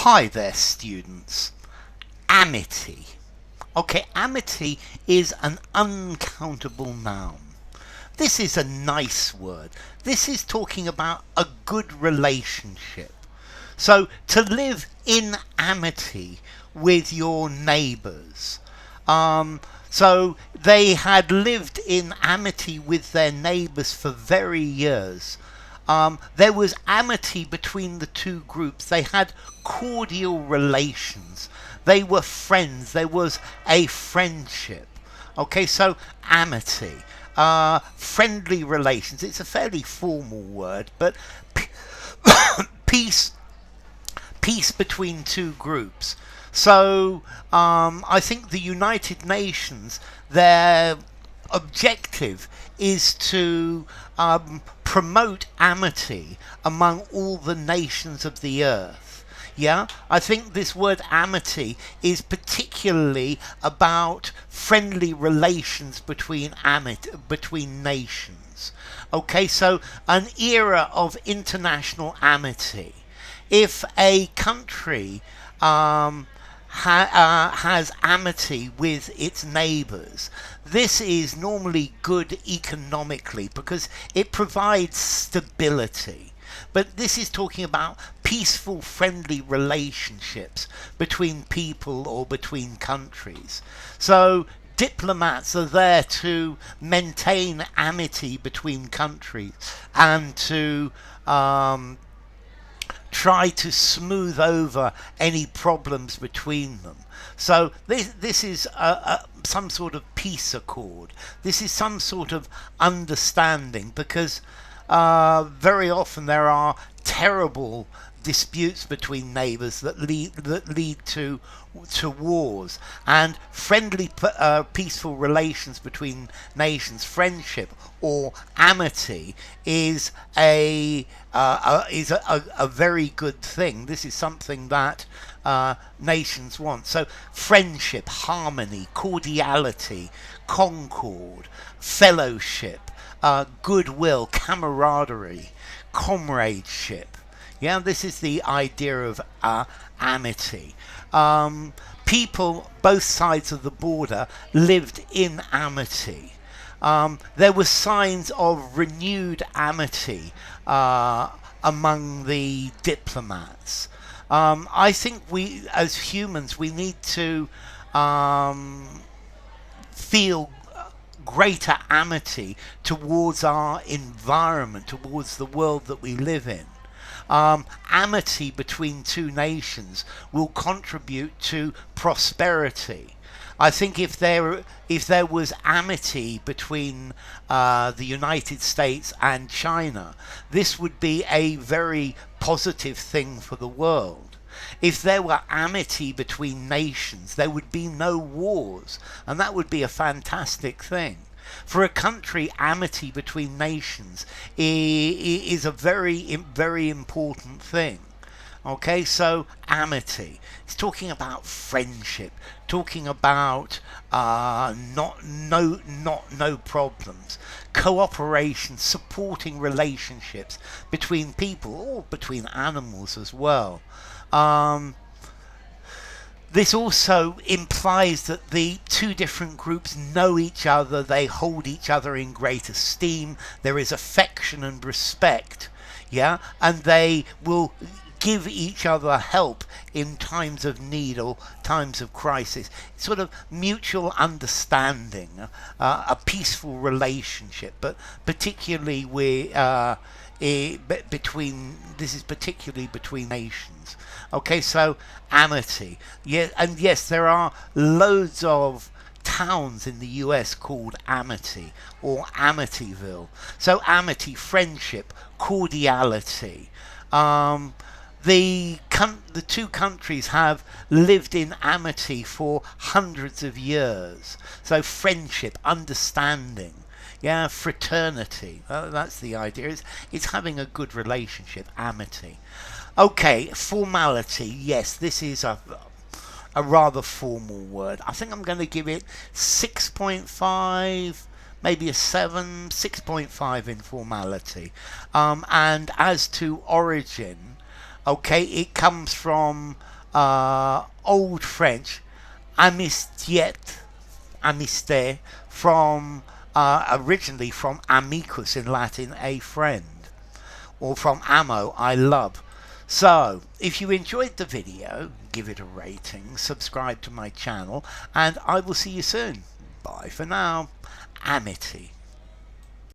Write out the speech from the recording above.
Hi there, students. Amity. Okay, amity is an uncountable noun. This is a nice word. This is talking about a good relationship. So, to live in amity with your neighbours. So, they had lived in amity with their neighbours for very years. There was amity between the two groups. They had cordial relations. They were friends. There was a friendship. Okay, so amity, friendly relations. It's a fairly formal word, but peace, peace between two groups. So I think the United Nations, their objective is to promote amity among all the nations of the earth. Yeah, I think this word amity is particularly about friendly relations between nations. Okay, so an era of international amity. If a country has amity with its neighbours, this is normally good economically because it provides stability. But this is talking about peaceful, friendly relationships between people or between countries. So diplomats are there to maintain amity between countries and to try to smooth over any problems between them. So this is some sort of peace accord. This is some sort of understanding because very often there are terrible disputes between neighbours that lead to wars, and friendly peaceful relations between nations, friendship or amity is a very good thing. This is something that nations want. So friendship, harmony, cordiality, concord, fellowship, goodwill, camaraderie, comradeship. Yeah, this is the idea of amity. People, both sides of the border, lived in amity. There were signs of renewed amity among the diplomats. I think we, as humans, we need to feel greater amity towards our environment, towards the world that we live in. Amity between two nations will contribute to prosperity. I think if there was amity between the United States and China, this would be a very positive thing for the world. If there were amity between nations, there would be no wars, and that would be a fantastic thing. For a country, amity between nations is a very important thing. Okay, so amity. It's talking about friendship, talking about no problems, cooperation, supporting relationships between people or between animals as well. This also implies that the two different groups know each other, they hold each other in great esteem, there is affection and respect, yeah, and they will give each other help in times of need or times of crisis. Sort of mutual understanding, a peaceful relationship, but particularly this is particularly between nations. Okay, so amity. Yeah, and yes, there are loads of towns in the US called Amity or Amityville. So amity, friendship, cordiality. The two countries have lived in amity for hundreds of years. So friendship, understanding, yeah, fraternity. That's the idea. It's having a good relationship, amity. Okay, formality. Yes, this is a rather formal word. I think I'm going to give it 6.5, maybe a 7, 6.5 in formality. And as to origin, Okay, it comes from Old French, amistiet, amiste, from originally from amicus in Latin, a friend, or from amo, I love. So, if you enjoyed the video, give it a rating, subscribe to my channel, and I will see you soon. Bye for now. Amity.